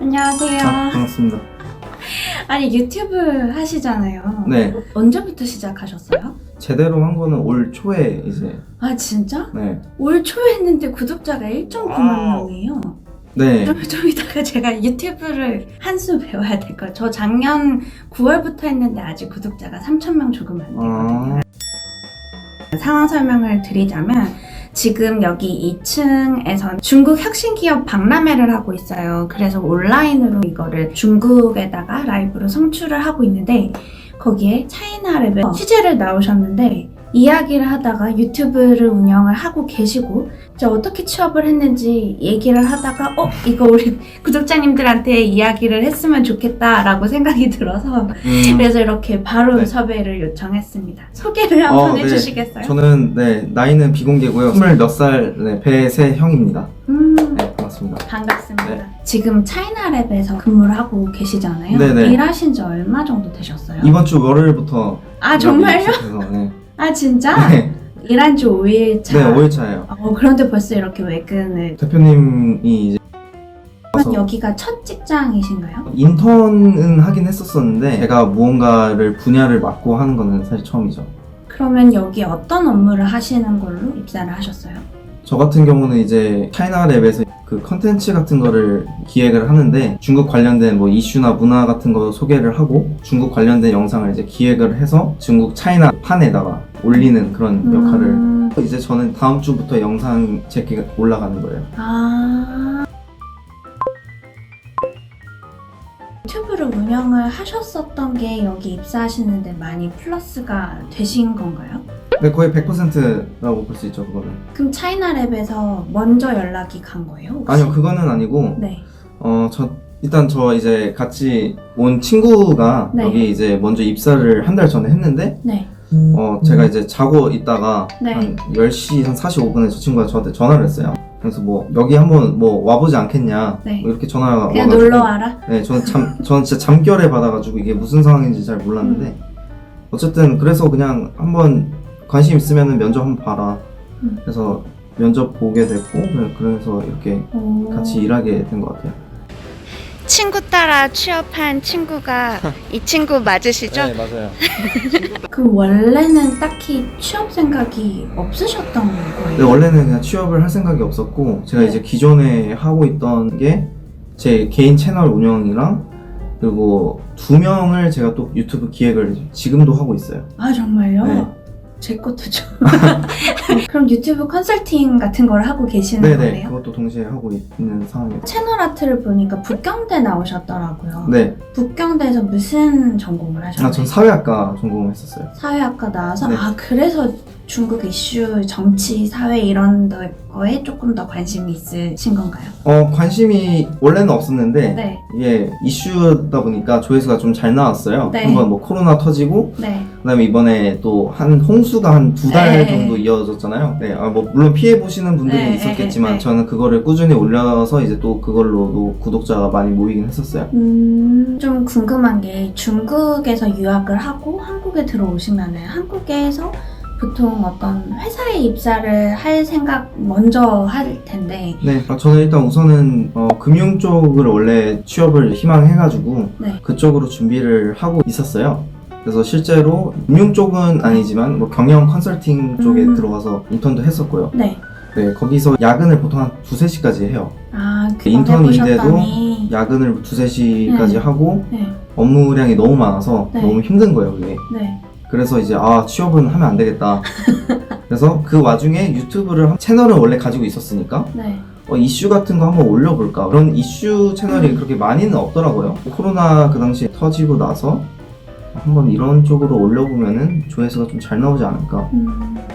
안녕하세요. 반갑습니다. 아니 유튜브 하시잖아요. 네, 언제부터 시작하셨어요? 제대로 한 거는 올 초에 이제 아 진짜? 네, 올 초에 했는데 구독자가 1.9만 명이에요. 네, 좀 이따가 제가 유튜브를 한 수 배워야 될 거예요. 저 작년 9월부터 했는데 아직 구독자가 3,000명 조금 안 되거든요. 상황 설명을 드리자면 지금 여기 2층에서 중국 혁신기업 박람회를 하고 있어요. 그래서 온라인으로 이거를 중국에다가 라이브로 송출을 하고 있는데 거기에 차이나랩에 취재를 나오셨는데 이야기를 하다가 유튜브를 운영을 하고 계시고 이제 어떻게 취업을 했는지 얘기를 하다가 이거 우리 구독자님들한테 이야기를 했으면 좋겠다라고 생각이 들어서 그래서 이렇게 바로 네. 섭외를 요청했습니다. 소개를 한번 네. 해주시겠어요? 저는 나이는 비공개고요. 24살 배세형입니다. 네, 반갑습니다. 반갑습니다. 네. 지금 차이나랩에서 근무를 하고 계시잖아요. 네네. 일하신 지 얼마 정도 되셨어요? 이번 주 월요일부터 아 정말요? 시작해서, 네. 아 진짜? 네, 일한 지 5일 차. 네, 5일 차예요. 그런데 벌써 이렇게 외근을. 대표님이 이제 와서 여기가 첫 직장이신가요? 인턴은 하긴 했었었는데 제가 무언가를 분야를 맡고 하는 거는 사실 처음이죠. 그러면 여기 어떤 업무를 하시는 걸로 입사를 하셨어요? 저 같은 경우는 이제 차이나랩에서 그 컨텐츠 같은 거를 기획을 하는데 중국 관련된 뭐 이슈나 문화 같은 거 소개를 하고 중국 관련된 영상을 이제 기획을 해서 중국 차이나 판에다가 올리는 그런 역할을 이제 저는 다음 주부터 영상 제게 올라가는 거예요. 유튜브를 운영을 하셨었던 게 여기 입사하시는데 많이 플러스가 되신 건가요? 네, 거의 100%라고 볼 수 있죠, 그거는. 그럼 차이나랩에서 먼저 연락이 간 거예요? 혹시? 아니요, 그거는 아니고 네. 일단 저 이제 같이 온 친구가 네. 여기 이제 먼저 입사를 한 달 전에 했는데 네. 제가 이제 자고 있다가 네. 한 10시 한 45분에 저 친구가 저한테 전화를 했어요. 그래서 뭐 여기 한번 뭐 와보지 않겠냐 네. 뭐 이렇게 전화가 그냥 와가지고 놀러 와라? 네, 저는 진짜 잠결에 받아가지고 이게 무슨 상황인지 잘 몰랐는데 어쨌든 그래서 그냥 한번 관심 있으면 면접 한번 봐라. 그래서 면접 보게 됐고 그래서 이렇게 같이 일하게 된 것 같아요. 친구 따라 취업한 친구가 이 친구 맞으시죠? 네, 맞아요. 그 원래는 딱히 취업 생각이 없으셨던 거예요? 네, 원래는 그냥 취업을 할 생각이 없었고 제가 네. 이제 기존에 하고 있던 게 제 개인 채널 운영이랑 그리고 2명을 제가 또 유튜브 기획을 지금도 하고 있어요. 아 정말요? 네. 제 것도 좀. 그럼 유튜브 컨설팅 같은 걸 하고 계시는 네네, 거예요? 그것도 동시에 하고 있는 상황이에요. 채널 아트를 보니까 북경대 나오셨더라고요. 네, 북경대에서 무슨 전공을 하셨나요? 전 사회학과 전공을 했었어요. 사회학과 나와서 네. 그래서 중국 이슈, 정치, 사회 이런 거에 조금 더 관심이 있으신 건가요? 관심이 원래는 없었는데 네. 이게 이슈다 보니까 조회수가 좀 잘 나왔어요. 네. 한번 뭐 코로나 터지고 네. 그다음에 이번에 또 한 홍수가 한 2달 네. 정도 이어졌잖아요. 네, 뭐 물론 피해 보시는 분들이 네, 있었겠지만 네. 저는 그거를 꾸준히 올려서 이제 또 그걸로도 구독자가 많이 모이긴 했었어요. 좀 궁금한 게 중국에서 유학을 하고 한국에 들어오시면은 한국에서 보통 어떤 회사에 입사를 할 생각 먼저 할 텐데 네, 저는 일단 우선은 금융 쪽을 원래 취업을 희망해가지고 네. 그쪽으로 준비를 하고 있었어요. 그래서 실제로 금융 쪽은 아니지만 뭐 경영 컨설팅 쪽에 들어가서 인턴도 했었고요. 네. 네, 거기서 야근을 보통 한 2-3시까지 해요. 그거 인턴인데도 해보셨더니 야근을 2-3시까지 네. 하고 네. 업무량이 너무 많아서 네. 너무 힘든 거예요, 그게. 네. 그래서 이제 취업은 하면 안 되겠다. 그래서 그 와중에 유튜브를 채널을 원래 가지고 있었으니까 네. 이슈 같은 거 한번 올려볼까. 그런 이슈 채널이 그렇게 많이는 없더라고요. 코로나 그 당시에 터지고 나서 한번 이런 쪽으로 올려보면은 조회수가 좀 잘 나오지 않을까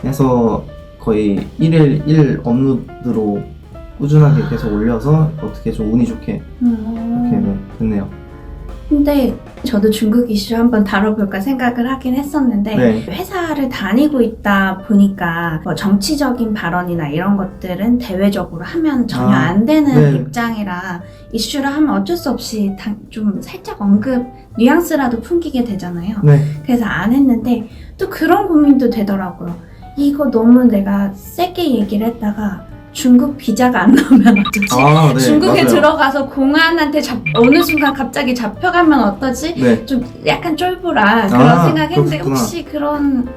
해서 거의 1일 1 업로드로 꾸준하게 계속 올려서 어떻게 좀 운이 좋게 이렇게 됐네요. 근데 저도 중국 이슈 한번 다뤄볼까 생각을 하긴 했었는데 네. 회사를 다니고 있다 보니까 뭐 정치적인 발언이나 이런 것들은 대외적으로 하면 전혀 안 되는 네. 입장이라 이슈를 하면 어쩔 수 없이 좀 살짝 언급 뉘앙스라도 풍기게 되잖아요. 네. 그래서 안 했는데 또 그런 고민도 되더라고요. 이거 너무 내가 세게 얘기를 했다가 중국 비자가 안 나오면 어쩌지? 아, 네, 중국에 맞아요. 들어가서 공안한테 어느 순간 갑자기 잡혀가면 어떠지? 네. 좀 약간 쫄보라 그런 아, 생각했는데 그렇구나. 혹시 그런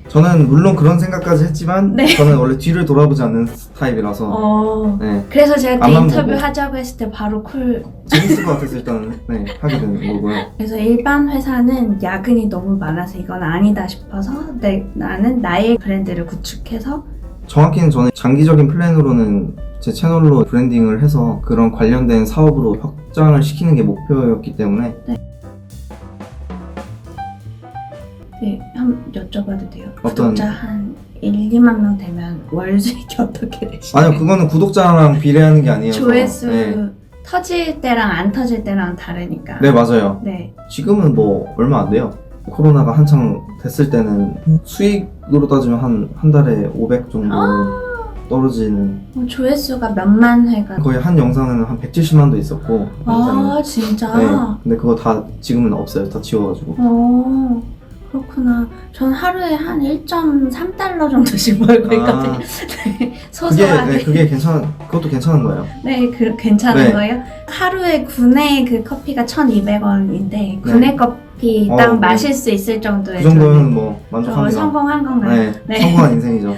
저는 물론 그런 생각까지 했지만 네. 저는 원래 뒤를 돌아보지 않는 타입이라서 네. 그래서 제가 그때 앞만 인터뷰 보고. 하자고 했을 때 바로 콜. 재밌을 것 같아서 일단 네, 하게 되는 거고요. 그래서 일반 회사는 야근이 너무 많아서 이건 아니다 싶어서 나는 나의 브랜드를 구축해서 정확히는 저는 장기적인 플랜으로는 제 채널로 브랜딩을 해서 그런 관련된 사업으로 확장을 시키는 게 목표였기 때문에 네, 한번 여쭤봐도 돼요? 어떤- 구독자 한 1, 2만 명 되면 월 수익이 어떻게 되시나요? 아니요, 그거는 구독자랑 비례하는 게 아니어서 조회수 네. 터질 때랑 안 터질 때랑 다르니까. 네, 맞아요. 네. 지금은 뭐 얼마 안 돼요. 코로나가 한창 됐을 때는 수익으로 따지면 한 달에 500 정도 떨어지는, 조회수가 몇만 회가. 거의 한 영상에는 한 170만도 있었고 아, 진짜? 네. 근데 그거 다 지금은 없어요. 다 지워가지고. 그렇구나. 전 하루에 한 1.3달러 정도씩 벌고 있거든요. 네, 소소하게. 그게 그것도 괜찮은 거예요. 네, 괜찮은 네. 거예요? 하루에 구내 그 커피가 1,200원인데 구내 커피 딱 네. 마실 수 있을 정도의 그 정도면 뭐 만족합니다. 성공한 건가요? 네, 성공한 인생이죠.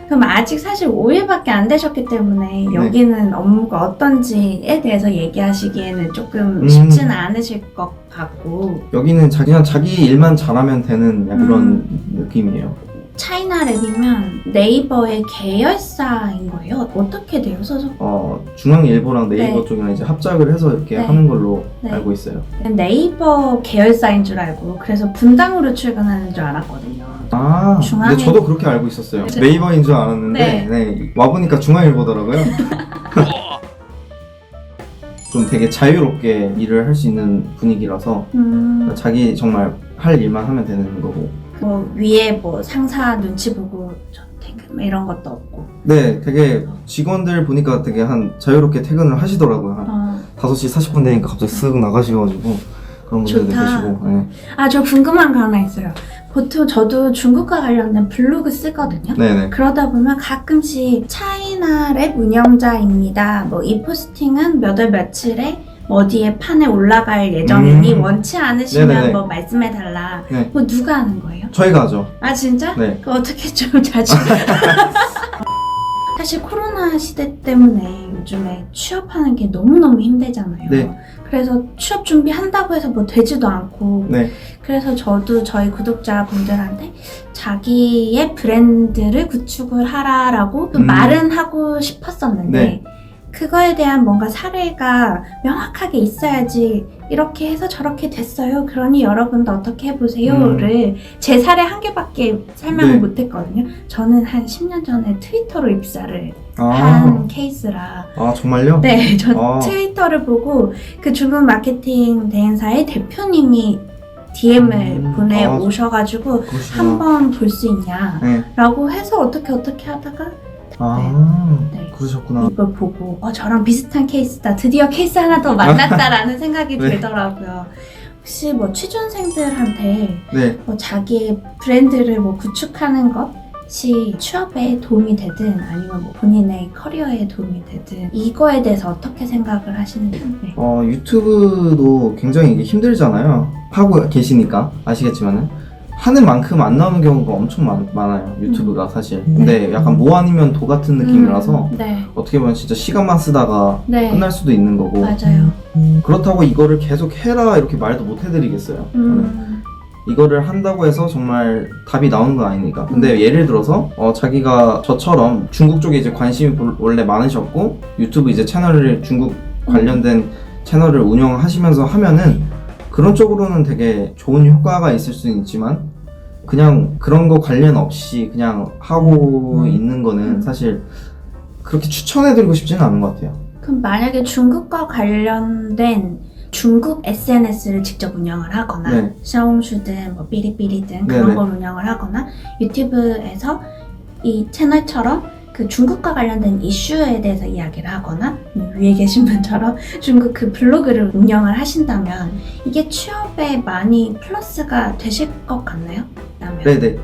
그럼 아직 사실 5일밖에 안 되셨기 때문에 여기는 업무가 어떤지에 대해서 얘기하시기에는 조금 쉽지는 않으실 것 같고. 여기는 그냥 자기 일만 잘하면 되는 약간 그런 느낌이에요. 차이나랩이면 네이버의 계열사인 거예요? 어떻게 돼요? 소속? 중앙일보랑 네이버 네. 쪽이랑 이제 합작을 해서 이렇게 네. 하는 걸로 네. 알고 있어요. 네이버 계열사인 줄 알고 그래서 분당으로 출근하는 줄 알았거든요. 중앙일- 근데 저도 그렇게 알고 있었어요. 네. 네이버인 줄 알았는데 네, 와보니까 중앙일보더라고요. 좀 되게 자유롭게 일을 할 수 있는 분위기라서 자기 정말 할 일만 하면 되는 거고. 뭐 위에 뭐 상사 눈치 보고 저 퇴근 뭐 이런 것도 없고. 네, 되게 직원들 보니까 되게 한 자유롭게 퇴근을 하시더라고요. 한 5시 40분 되니까 갑자기 쓱 나가셔가지고 그런 분들도 좋다. 계시고. 네. 저 궁금한 거 하나 있어요. 보통 저도 중국과 관련된 블로그 쓰거든요. 네네. 그러다 보면 가끔씩 차이나랩 운영자입니다. 뭐 이 포스팅은 몇 월 며칠에 어디에 판에 올라갈 예정이니 원치 않으시면 네네네. 뭐 말씀해달라. 네. 뭐 누가 하는 거예요? 저희가 하죠. 아 진짜? 네. 그 어떻게 좀 자주. 사실 코로나 시대 때문에 요즘에 취업하는 게 너무너무 힘들잖아요. 네. 그래서 취업 준비한다고 해서 뭐 되지도 않고. 네. 그래서 저도 저희 구독자분들한테 자기의 브랜드를 구축을 하라라고 말은 하고 싶었었는데 네. 그거에 대한 뭔가 사례가 명확하게 있어야지 이렇게 해서 저렇게 됐어요. 그러니 여러분도 어떻게 해보세요를 제 사례 한 개밖에 설명을 네. 못했거든요. 저는 한 10년 전에 트위터로 입사를 아, 한 케이스라. 정말요? 네, 저 아. 트위터를 보고 그 중국 마케팅 대행사의 대표님이 DM을 보내오셔가지고 그러시구나. 한번 볼 수 있냐 네. 라고 해서 어떻게 하다가 네. 그러셨구나. 이걸 보고 저랑 비슷한 케이스다. 드디어 케이스 하나 더 만났다라는 생각이 네. 들더라고요. 혹시 뭐 취준생들한테 네. 뭐 자기의 브랜드를 뭐 구축하는 것이 취업에 도움이 되든 아니면 뭐 본인의 커리어에 도움이 되든 이거에 대해서 어떻게 생각을 하시는지. 네. 유튜브도 굉장히 이게 힘들잖아요. 하고 계시니까 아시겠지만은 하는 만큼 안 나오는 경우가 엄청 많아요. 유튜브가 사실. 근데 약간 뭐 아니면 도 같은 느낌이라서 네. 어떻게 보면 진짜 시간만 쓰다가 네. 끝날 수도 있는 거고. 맞아요. 그렇다고 이거를 계속 해라 이렇게 말도 못 해드리겠어요. 저는. 이거를 한다고 해서 정말 답이 나오는 건 아니니까. 근데 예를 들어서 자기가 저처럼 중국 쪽에 이제 관심이 원래 많으셨고 유튜브 이제 채널을 중국 관련된 채널을 운영하시면서 하면은 그런 쪽으로는 되게 좋은 효과가 있을 수는 있지만 그냥 그런 거 관련 없이 그냥 하고 있는 거는 사실 그렇게 추천해드리고 싶지는 않은 것 같아요. 그럼 만약에 중국과 관련된 중국 SNS를 직접 운영을 하거나 네. 샤오홍슈든 뭐 삐리삐리든 그런 네네. 걸 운영을 하거나 유튜브에서 이 채널처럼 그 중국과 관련된 이슈에 대해서 이야기를 하거나 위에 계신 분처럼 중국 그 블로그를 운영을 하신다면 이게 취업에 많이 플러스가 되실 것 같나요? 라면. 네네.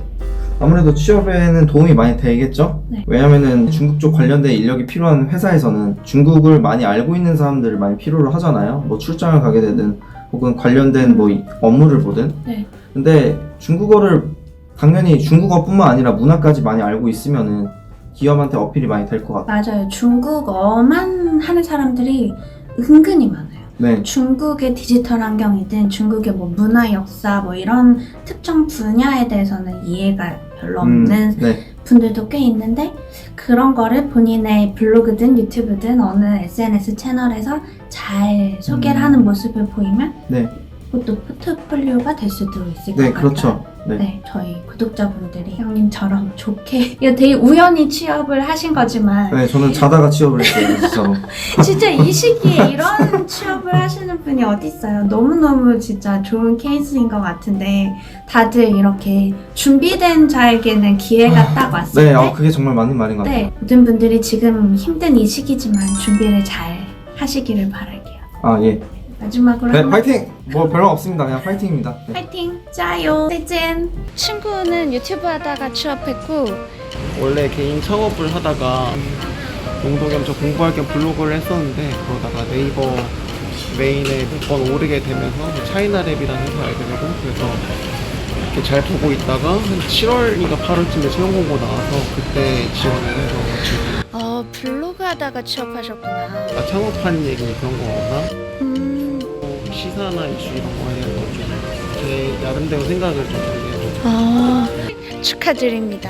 아무래도 취업에는 도움이 많이 되겠죠? 네. 왜냐면은 중국 쪽 관련된 인력이 필요한 회사에서는 중국을 많이 알고 있는 사람들을 많이 필요로 하잖아요. 뭐 출장을 가게 되든 혹은 관련된 뭐 업무를 보든. 네. 근데 중국어를 당연히 중국어뿐만 아니라 문화까지 많이 알고 있으면은 기업한테 어필이 많이 될 것 같아요. 맞아요. 중국어만 하는 사람들이 은근히 많아요. 네. 중국의 디지털 환경이든 중국의 뭐 문화, 역사 뭐 이런 특정 분야에 대해서는 이해가 별로 없는 네. 분들도 꽤 있는데 그런 거를 본인의 블로그든 유튜브든 어느 SNS 채널에서 잘 소개를 하는 모습을 보이면 네. 그것도 포트폴리오가 될 수도 있을 네, 것 그렇죠. 같아요. 네. 네, 저희 구독자분들이 형님처럼 좋게 이거 되게 우연히 취업을 하신 거지만 네, 저는 자다가 취업을 했어요, 진짜로. 진짜 이 시기에 이런 취업을 하시는 분이 어디 있어요? 너무너무 진짜 좋은 케이스인 것 같은데 다들 이렇게 준비된 자에게는 기회가 딱 왔을 네, 때 그게 정말 맞는 말인 것 같아요. 네, 모든 분들이 지금 힘든 이 시기지만 준비를 잘 하시기를 바랄게요. 아, 예. 마지막으로 네, 한마- 파이팅! 뭐 별로 없습니다. 그냥 파이팅입니다. 네. 파이팅! 짜요! 짠! 친구는 유튜브 하다가 취업했고 원래 개인 창업을 하다가 농도 겸 저 공부할 겸 블로그를 했었는데 그러다가 네이버 메인에 몇 번 오르게 되면서 차이나랩이라는 회사 알게 되고 그래서 이렇게 잘 보고 있다가 한 7월인가 8월쯤에 채용 공고 나와서 그때 지원을 해서 지금 블로그 하다가 취업하셨구나. 창업하는 얘기 그런 거나 시사나 이슈 이런 거에 대해서 좀 제 나름대로 생각을 좀 정리해서 축하드립니다.